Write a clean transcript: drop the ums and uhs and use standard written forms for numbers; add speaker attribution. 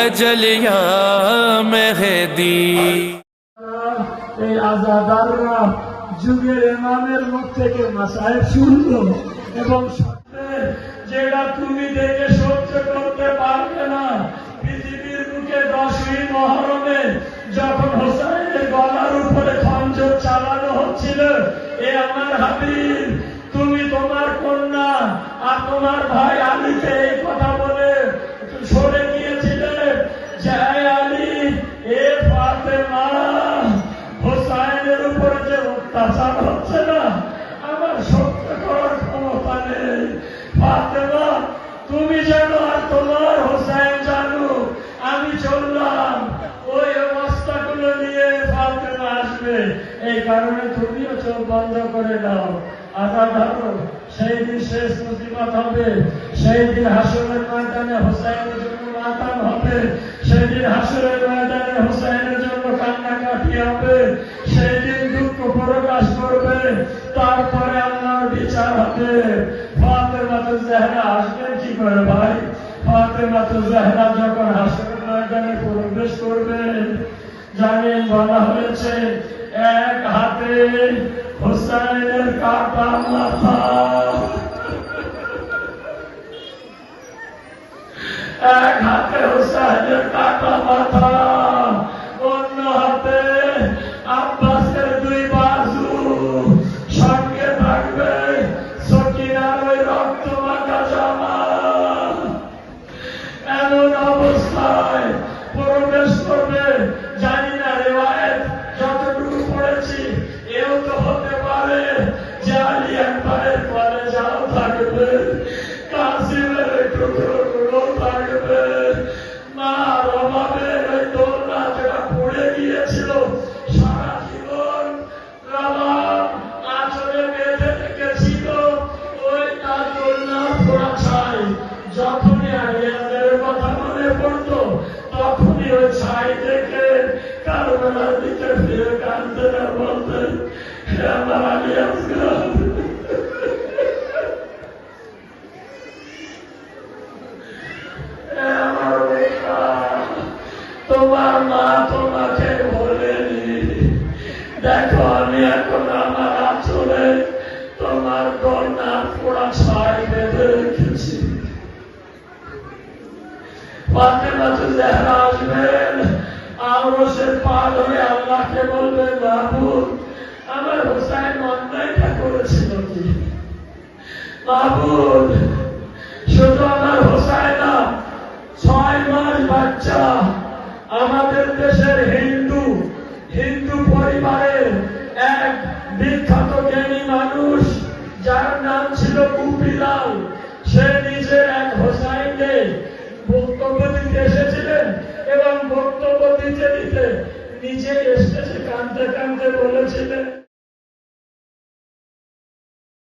Speaker 1: अजलिया मेहदी।
Speaker 2: এই আজাদাররা যুগের ইমামের মুখ থেকে মাসায়েব শুনলো এবং যেটা তুমি দেখে সহ্য করতে পারবে না। পৃথিবীর বুকে 10ই মুহররমে যখন হোসেনের গলার উপরে খঞ্জর চালানো হচ্ছিল, এ আমার হাবিব, তুমি তোমার কন্যা আর তোমার ভাই আলীকে এই কথা বলে সরে গিয়েছিলে যে আলী, এ ফাতেমা, হোসেনের উপরে যে অত্যাচার হচ্ছে না, আমার সহ্য করার ক্ষমতা নেই। ফাতেমা, তুমি জানো আর তোমার হোসেন জানো, আমি চললাম ওই অবস্থাগুলো নিয়ে ফাতেমা আসবে, এই কারণে তুমিও চোখ বন্ধ করে দাও। আজাদ হও, সেই দিন শেষ মুসিবত হবে, সেই দিন হাসরের ময়দানে হোসেনের জন্য মাতাম হবে, সেই দিন হাসরের ময়দানে হোসেনের জন্য কান্নাকাটি হবে, সেই দিন দুঃখ প্রকাশ করবে, তারপরে আল্লাহর বিচার হবে। ফাতেমাতুজ জাহরা আসবেন কি করে ভাই? ফাতেমাতুজ জাহরা যখন হাসরের ময়দানে প্রবেশ করবে, জানেন বলা হয়েছে এক হাতে হোসেনের কাটা মাথা, এক হাতে হোসেনের কাটা মাথা, অন্য হাতে আব্বাসের 2 বাজু, সঙ্গে থাকবে সকিনার ওই রক্ত মাখা জামা। এমন অবস্থায় প্রবেশ করবে, জানি না রিওয়ায়েত যতটুকু পড়েছি এও তো হতে পারে যে আলী একবারের পরে যাও থাকবে, কাসিমের টুকরো থাকবে, মার অভাবে ওই দোলনা যেটা পড়ে গিয়েছিল সারা জীবন রাবাব আঁচলে বেঁধে রেখেছিল, ওই তার দোলনা পড়া ছাই, যখনই আলিয়াদের কথা মনে পড়তো তখনই ওই ছাই দেখে কারবালার দিকে ফিরে কাঁদতেন আর বলতেন, হে আমার আলিয়া, তোমার মা তোমাকে বলেনি, দেখো আমি এখন আমার আঁচলে তোমার দোলনা পোড়া ছাই বেঁধে রেখেছি। ফাতেমাতুজ জাহরা আসবেন, আরশের পার হয়ে আল্লাহকে বলবেন, মাহবুব, আমার হোসেন অন্যায়টা করেছিল কি? মাহবুব, শুধু আমার হোসেন না, 6 মাস বাচ্চা, আমাদের দেশের হিন্দু পরিবারের এক বিখ্যাত জ্ঞানী মানুষ যার নাম ছিল গুপিলাল, সে নিজের এক হোসাইনকে বক্তব্য দিতে এসেছিলেন এবং বক্তব্য দিতে দিতে নিজে এসেছে কাঁদতে কাঁদতে বলেছিলেন,